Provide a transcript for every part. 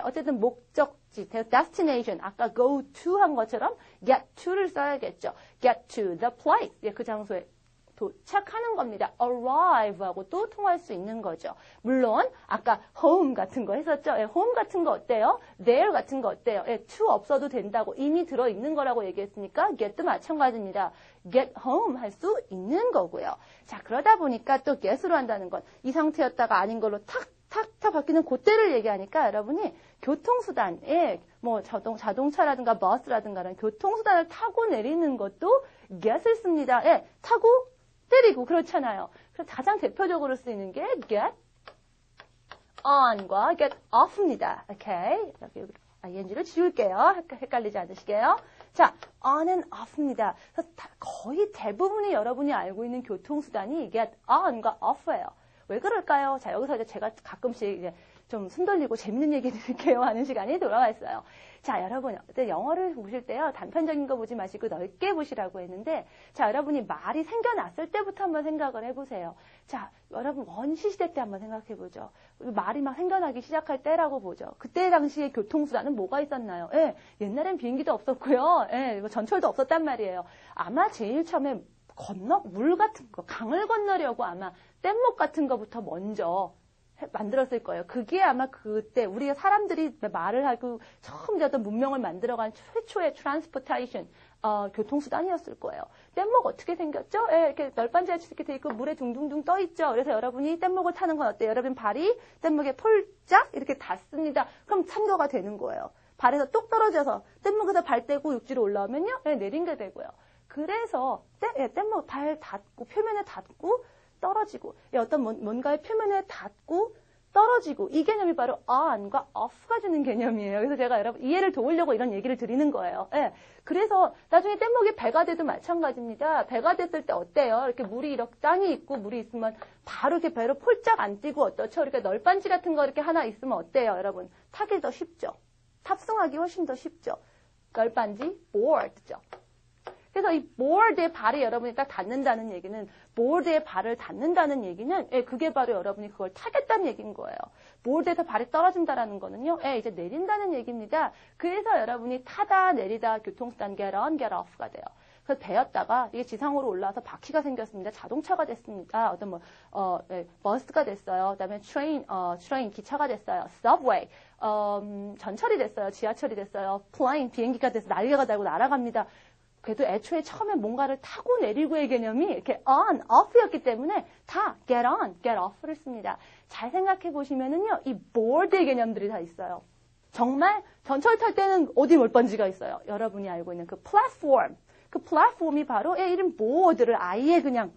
어쨌든 목적지, destination, 아까 go to 한 것처럼 get to를 써야겠죠. get to the place, 그 장소에 도착하는 겁니다. arrive하고 또 통할 수 있는 거죠. 물론 아까 home 같은 거 했었죠. home 같은 거 어때요? there 같은 거 어때요? to 없어도 된다고 이미 들어있는 거라고 얘기했으니까 get도 마찬가지입니다. get home 할 수 있는 거고요. 자, 그러다 보니까 또 get으로 한다는 건 이 상태였다가 아닌 걸로 탁 바뀌는 그때를 얘기하니까 여러분이 교통수단에 뭐 자동차라든가 버스라든가 교통수단을 타고 내리는 것도 get을 씁니다. 타고 때리고 그렇잖아요. 그래서 가장 대표적으로 쓰이는 게 get on과 get off입니다. 오케이. 여기 ing를 지울게요. 헷갈리지 않으시게요. 자, on and off입니다. 그래서 거의 대부분이 여러분이 알고 있는 교통수단이 get on과 off예요. 왜 그럴까요? 자, 여기서 이제 제가 가끔씩 이제 좀 손 돌리고 재밌는 얘기 드릴게요 하는 시간이 돌아와 있어요. 자, 여러분, 영어를 보실 때요, 단편적인 거 보지 마시고 넓게 보시라고 했는데, 자, 여러분이 말이 생겨났을 때부터 한번 생각을 해보세요. 자, 여러분, 원시시대 때 한번 생각해보죠. 말이 막 생겨나기 시작할 때라고 보죠. 그때 당시에 교통수단은 뭐가 있었나요? 옛날엔 비행기도 없었고요. 뭐 전철도 없었단 말이에요. 아마 제일 처음에 물 같은 거, 강을 건너려고 아마 뗏목 같은 거부터 먼저 만들었을 거예요. 그게 아마 그때 우리가 사람들이 말을 하고 처음 어떤 문명을 만들어간 최초의 트랜스포테이션 교통수단이었을 거예요. 뗏목 어떻게 생겼죠? 이렇게 널빤지같이 이렇게 돼 있고 물에 둥둥둥 떠 있죠. 그래서 여러분이 뗏목을 타는 건 어때요? 여러분 발이 뗏목에 폴짝 이렇게 닿습니다. 그럼 참도가 되는 거예요. 발에서 뚝 떨어져서 뗏목에서 발 떼고 육지로 올라오면요, 내린 게 되고요. 그래서 뗏목 발 닿고 표면에 닿고 떨어지고 어떤 뭔가의 표면에 닿고 떨어지고 이 개념이 바로 on과 off가 주는 개념이에요. 그래서 제가 여러분 이해를 도우려고 이런 얘기를 드리는 거예요. 그래서 나중에 뗏목이 배가 돼도 마찬가지입니다. 배가 됐을 때 어때요? 이렇게 물이 이렇게 땅이 있고 물이 있으면 바로 이렇게 배로 폴짝 안 뛰고 어떻죠? 이렇게 널빤지 같은 거 이렇게 하나 있으면 어때요, 여러분? 타기 더 쉽죠. 탑승하기 훨씬 더 쉽죠. 널빤지 board죠. 그래서 이 board에 발이 여러분이 딱 닿는다는 얘기는 board에 발을 닿는다는 얘기는 그게 바로 여러분이 그걸 타겠다는 얘기인 거예요. board에서 발이 떨어진다라는 거는요. 이제 내린다는 얘기입니다. 그래서 여러분이 타다 내리다 교통수단 get on, get off가 돼요. 그래서 배였다가 이게 지상으로 올라와서 바퀴가 생겼습니다. 자동차가 됐습니다. 어떤 버스가 됐어요. 그다음에 트레인 기차가 됐어요. subway 전철이 됐어요. 지하철이 됐어요. plane 비행기가 돼서 날개가 달고 날아갑니다. 그래도 애초에 처음에 뭔가를 타고 내리고의 개념이 이렇게 on, off였기 때문에 다 get on, get off를 씁니다. 잘 생각해 보시면은요, 이 board의 개념들이 다 있어요. 정말 전철 탈 때는 어디 몰번지가 있어요. 여러분이 알고 있는 그 플랫폼. 그 플랫폼이 바로 이런 board를 아예 그냥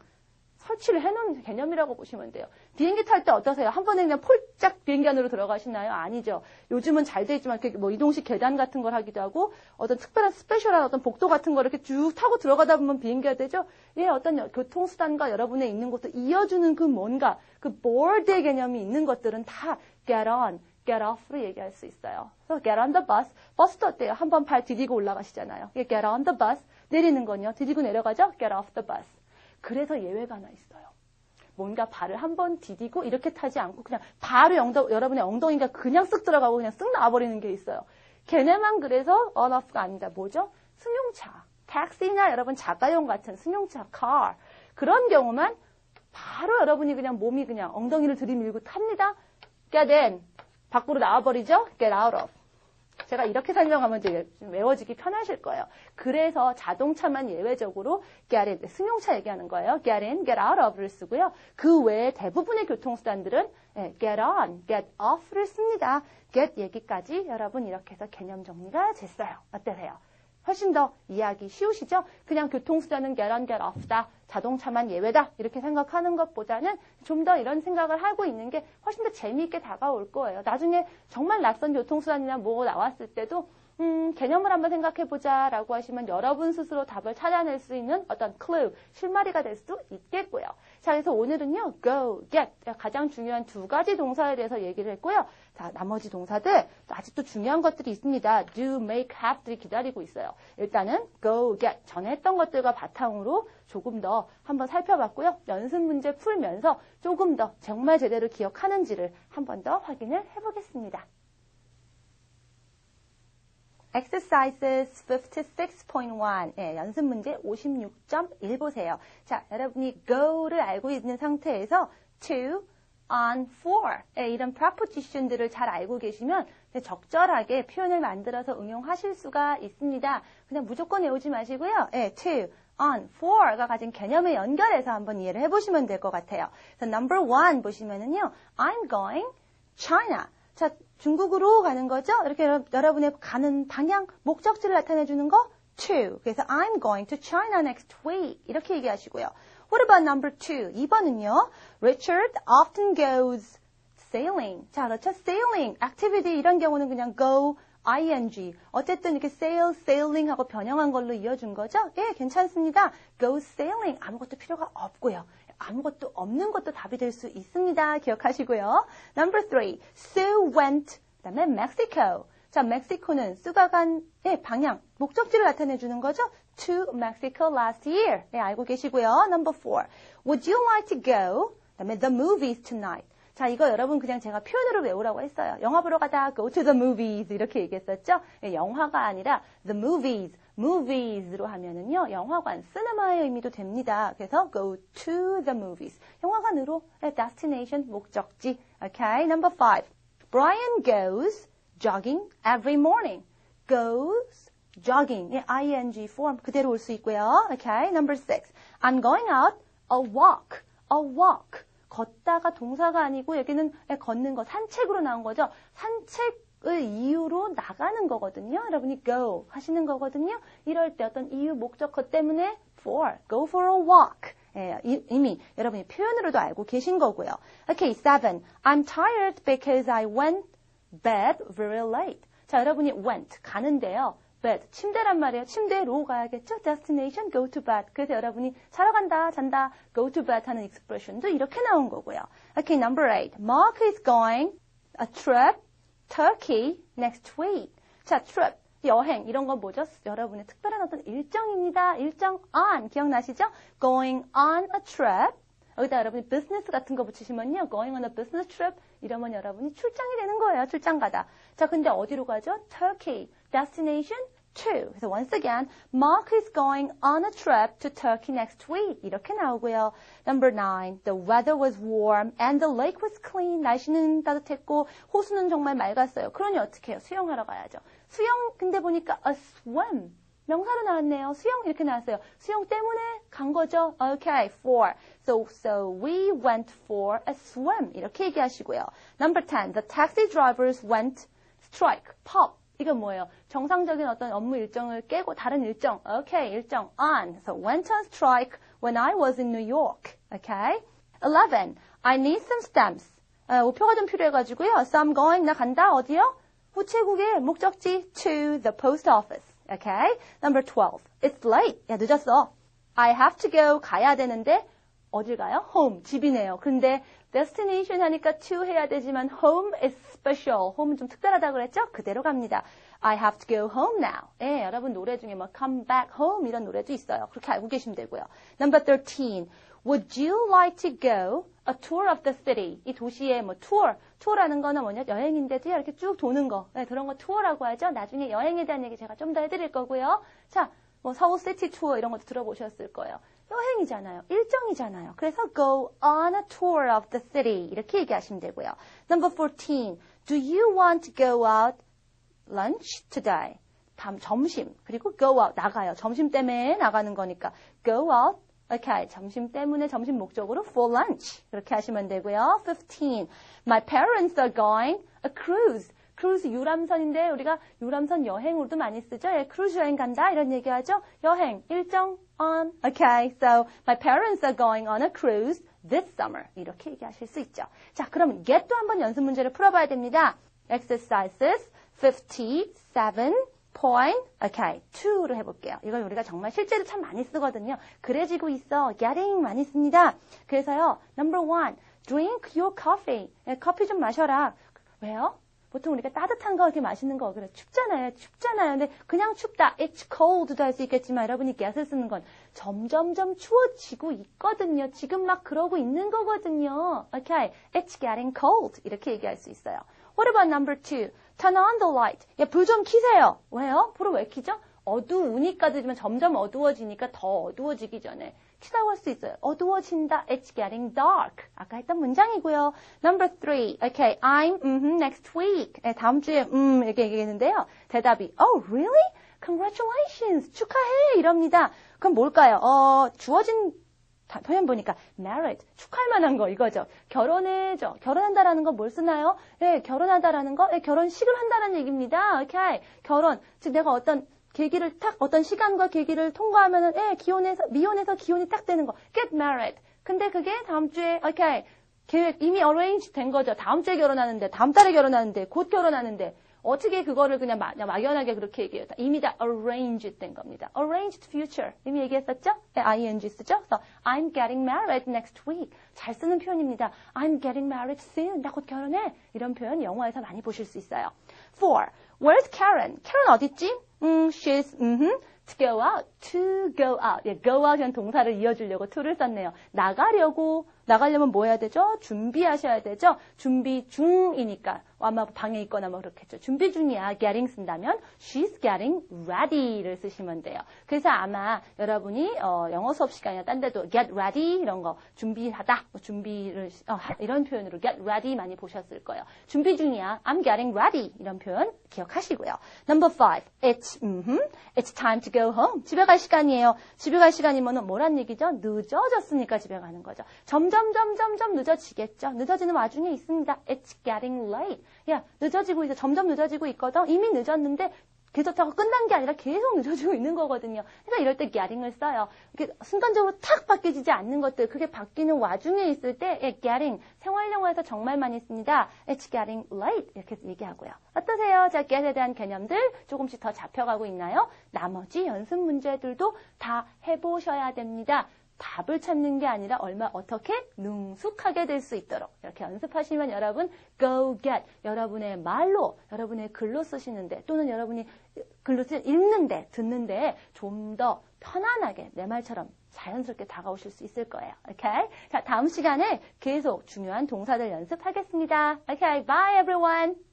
설치를 해놓은 개념이라고 보시면 돼요. 비행기 탈 때 어떠세요? 한 번에 그냥 폴짝 비행기 안으로 들어가시나요? 아니죠. 요즘은 잘 돼 있지만 뭐 이동식 계단 같은 걸 하기도 하고 어떤 특별한 스페셜한 어떤 복도 같은 걸 이렇게 쭉 타고 들어가다 보면 비행기가 되죠. 어떤 교통수단과 여러분의 있는 곳을 이어주는 그 뭔가 그 board의 개념이 있는 것들은 다 get on, get off로 얘기할 수 있어요. 그래서 get on the bus. 버스도 어때요? 한 번 발 디디고 올라가시잖아요. get on the bus. 내리는 건요. 디디고 내려가죠? get off the bus. 그래서 예외가 하나 있어요. 뭔가 발을 한번 디디고 이렇게 타지 않고 그냥 바로 여러분의 엉덩이가 그냥 쓱 들어가고 그냥 쓱 나와버리는 게 있어요. 걔네만 그래서 on off가 아니다. 뭐죠? 승용차, 택시나 여러분 자가용 같은 승용차, car 그런 경우만 바로 여러분이 그냥 몸이 그냥 엉덩이를 들이밀고 탑니다. get in, 밖으로 나와버리죠? get out of. 제가 이렇게 설명하면 이제 외워지기 편하실 거예요. 그래서 자동차만 예외적으로 get in, 승용차 얘기하는 거예요. get in, get out of를 쓰고요. 그 외에 대부분의 교통수단들은 get on, get off를 씁니다. get 얘기까지 여러분 이렇게 해서 개념 정리가 됐어요. 어떠세요? 훨씬 더 이해하기 쉬우시죠? 그냥 교통수단은 get on, get off다. 자동차만 예외다. 이렇게 생각하는 것보다는 좀 더 이런 생각을 하고 있는 게 훨씬 더 재미있게 다가올 거예요. 나중에 정말 낯선 교통수단이나 뭐 나왔을 때도 개념을 한번 생각해보자 라고 하시면 여러분 스스로 답을 찾아낼 수 있는 어떤 clue, 실마리가 될 수도 있겠고요. 자, 그래서 오늘은요, go, get, 가장 중요한 두 가지 동사에 대해서 얘기를 했고요. 자, 나머지 동사들 아직도 중요한 것들이 있습니다. do, make, have들이 기다리고 있어요. 일단은 go, get, 전에 했던 것들과 바탕으로 조금 더 한번 살펴봤고요. 연습 문제 풀면서 조금 더 정말 제대로 기억하는지를 한 번 더 확인을 해보겠습니다. exercises 56.1. 예, 연습 문제 56.1 보세요. 자, 여러분이 go를 알고 있는 상태에서 to, on, for. 예, 이런 preposition들을 잘 알고 계시면 적절하게 표현을 만들어서 응용하실 수가 있습니다. 그냥 무조건 외우지 마시고요. 예, to, on, for가 가진 개념에 연결해서 한번 이해를 해보시면 될 것 같아요. 그래서 number 1 보시면은요. I'm going China. 자, 중국으로 가는 거죠? 이렇게 여러분의 가는 방향, 목적지를 나타내주는 거 to. 그래서 I'm going to China next week. 이렇게 얘기하시고요. What about number 2? 2번은요. Richard often goes sailing. 자, 그렇죠? sailing, activity 이런 경우는 그냥 go, ing. 어쨌든 이렇게 sail, sailing 하고 변형한 걸로 이어준 거죠? 예, 괜찮습니다. go sailing. 아무것도 필요가 없고요. 아무것도 없는 것도 답이 될 수 있습니다. 기억하시고요. Number 3. Sue went. 그다음에 Mexico. 자, 멕시코는 수가 간 방향, 목적지를 나타내 주는 거죠. To Mexico last year. 네, 알고 계시고요. Number 4. Would you like to go? 그다음에 the movies tonight. 자, 이거 여러분 그냥 제가 표현으로 외우라고 했어요. 영화 보러 가다 go to the movies 이렇게 얘기했었죠. 네, 영화가 아니라 the movies, movies로 하면은요. 영화관, 시네마의 의미도 됩니다. 그래서 go to the movies. 영화관으로 destination 목적지. Okay, number 5. Brian goes jogging every morning. goes jogging. 예, ing form 그대로 올 수 있고요. Okay, number 6. I'm going out a walk. a walk. 걷다가 동사가 아니고 여기는 걷는 거 산책으로 나온 거죠. 산책을 이유로 나가는 거거든요. 여러분이 go 하시는 거거든요. 이럴 때 어떤 이유 목적어 때문에 for, go for a walk. 예, 이미 여러분이 표현으로도 알고 계신 거고요. Okay, 7. I'm tired because I went bed very late. 자, 여러분이 went 가는데요. bed 침대란 말이에요. 침대로 가야겠죠. destination go to bed. 그래서 여러분이 자러 간다, 잔다, go to bed 하는 expression도 이렇게 나온 거고요. Okay, number 8. Mark is going a trip Turkey next week. 자, trip 여행 이런 건 뭐죠? 여러분의 특별한 어떤 일정입니다. 일정 on 기억나시죠? Going on a trip. 여기다 여러분이 business 같은 거 붙이시면요. going on a business trip 이러면 여러분이 출장이 되는 거예요. 출장 가다. 자, 근데 어디로 가죠? Turkey. Destination to. 그래서 once again, Mark is going on a trip to Turkey next week. 이렇게 나오고요. Number 9. The weather was warm and the lake was clean. 날씨는 따뜻했고 호수는 정말 맑았어요. 그러니 어떻게 해요? 수영하러 가야죠. 수영 근데 보니까 a swim. 명사로 나왔네요. 수영 이렇게 나왔어요. 수영 때문에 간 거죠. Okay, for. So we went for a swim. 이렇게 얘기하시고요. Number 10. The taxi drivers went strike, pop. 이건 뭐예요? 정상적인 어떤 업무 일정을 깨고 다른 일정. Okay, 일정 on. So went on strike when I was in New York. Okay. 11. I need some stamps. 우표가 좀 필요해가지고요. So I'm going. 나 간다. 어디요? 우체국의 목적지 to the post office. Okay. Number 12. It's late. 야, 늦었어. I have to go. 가야 되는데 어딜 가요? home. 집이네요. 근데 destination 하니까 to 해야 되지만 home is special. home은 좀 특별하다고 그랬죠? 그대로 갑니다. I have to go home now. 예, 여러분 노래 중에 뭐 come back home 이런 노래도 있어요. 그렇게 알고 계시면 되고요. Number 13. Would you like to go a tour of the city? 이 도시의 뭐 투어라는 거는 뭐냐? 여행인데도 이렇게 쭉 도는 거. 네, 그런 거 투어라고 하죠. 나중에 여행에 대한 얘기 제가 좀 더 해드릴 거고요. 자, 뭐 서울 시티 투어 이런 것도 들어보셨을 거예요. 여행이잖아요. 일정이잖아요. 그래서 go on a tour of the city 이렇게 얘기하시면 되고요. Number 14. Do you want to go out lunch today? 점심. 그리고 go out 나가요. 점심 때문에 나가는 거니까 go out. Okay. 점심 때문에 점심 목적으로 for lunch. 그렇게 하시면 되고요. 15. My parents are going a cruise. 크루즈 유람선인데 우리가 유람선 여행으로도 많이 쓰죠. 예, 크루즈 여행 간다 이런 얘기하죠. 여행 일정 on. Okay, so my parents are going on a cruise this summer. 이렇게 얘기하실 수 있죠. 자, 그럼 get도 한번 연습 문제를 풀어봐야 됩니다. Exercises 57.2로 해볼게요. 이걸 우리가 정말 실제로 참 많이 쓰거든요. 그래지고 있어. getting 많이 씁니다. 그래서요. Number 1. Drink your coffee. 예, 커피 좀 마셔라. 왜요? 보통 우리가 따뜻한 거 이렇게 마시는 거 그래 춥잖아요. 근데 그냥 춥다. It's cold도 할 수 있겠지만 여러분이 get을 쓰는 건 점점점 추워지고 있거든요. 지금 막 그러고 있는 거거든요. Okay, it's getting cold 이렇게 얘기할 수 있어요. What about number 2? turn on the light. 야, 불 좀 켜세요. 왜요? 불을 왜 켜죠? 어두우니까 되지만 점점 어두워지니까 더 어두워지기 전에 키다고 할 수 있어요. 어두워진다. It's getting dark. 아까 했던 문장이고요. Number 3. Okay, I'm next week. 네, 다음 주에 이렇게 얘기했는데요. 대답이 Oh, really? Congratulations. 축하해. 이럽니다. 그럼 뭘까요? 주어진 표현 보니까 married, 축하할 만한 거 이거죠. 결혼해죠. 결혼한다라는 거 뭘 쓰나요? 네, 결혼하다라는 거, 네, 결혼식을 한다는 얘기입니다. 오케이. 결혼. 즉 내가 어떤 계기를 어떤 시간과 계기를 통과하면은, 미혼에서 기혼이 딱 되는 거. get married. 근데 그게 다음 주에, 오케이. 계획 이미 arrange 된 거죠. 다음 주에 결혼하는데, 다음 달에 결혼하는데, 곧 결혼하는데. 어떻게 그거를 그냥 막연하게 그렇게 얘기해요. 이미 다 arranged 된 겁니다. arranged future. 이미 얘기했었죠? 네, ing 쓰죠? 그래서 I'm getting married next week. 잘 쓰는 표현입니다. I'm getting married soon. 나 곧 결혼해. 이런 표현 영화에서 많이 보실 수 있어요. 4. Where's Karen? Karen 어딨지? She's, to go out. To go out. 예, go out 현 동사를 이어주려고 to를 썼네요. 나가려면 뭐 해야 되죠? 준비하셔야 되죠? 준비 중이니까. 아마 방에 있거나 뭐 그렇겠죠. 준비 중이야. getting 쓴다면 she's getting ready를 쓰시면 돼요. 그래서 아마 여러분이 영어 수업 시간이나 딴 데도 get ready 이런 거 준비하다. 준비를 이런 표현으로 get ready 많이 보셨을 거예요. 준비 중이야. I'm getting ready 이런 표현 기억하시고요. Number 5. It's time to go home. 집에 갈 시간이에요. 집에 갈 시간이면 뭐란 얘기죠? 늦어졌으니까 집에 가는 거죠. 점점 늦어지겠죠. 늦어지는 와중에 있습니다. It's getting late. 야, 늦어지고 있어. 점점 늦어지고 있거든. 이미 늦었는데 그렇다고 끝난 게 아니라 계속 늦어지고 있는 거거든요. 그래서 이럴 때 getting을 써요. 이렇게 순간적으로 탁 바뀌지 않는 것들, 그게 바뀌는 와중에 있을 때 getting, 생활 영어에서 정말 많이 씁니다. It's getting late 이렇게 얘기하고요. 어떠세요? 자, get에 대한 개념들 조금씩 더 잡혀가고 있나요? 나머지 연습 문제들도 다 해보셔야 됩니다. 답을 찾는 게 아니라 어떻게 능숙하게 될 수 있도록 이렇게 연습하시면 여러분 go get 여러분의 말로 여러분의 글로 쓰시는데 또는 여러분이 글로 읽는데 듣는데 좀 더 편안하게 내 말처럼 자연스럽게 다가오실 수 있을 거예요. 오케이? 자, 다음 시간에 계속 중요한 동사들 연습하겠습니다. 오케이, bye everyone.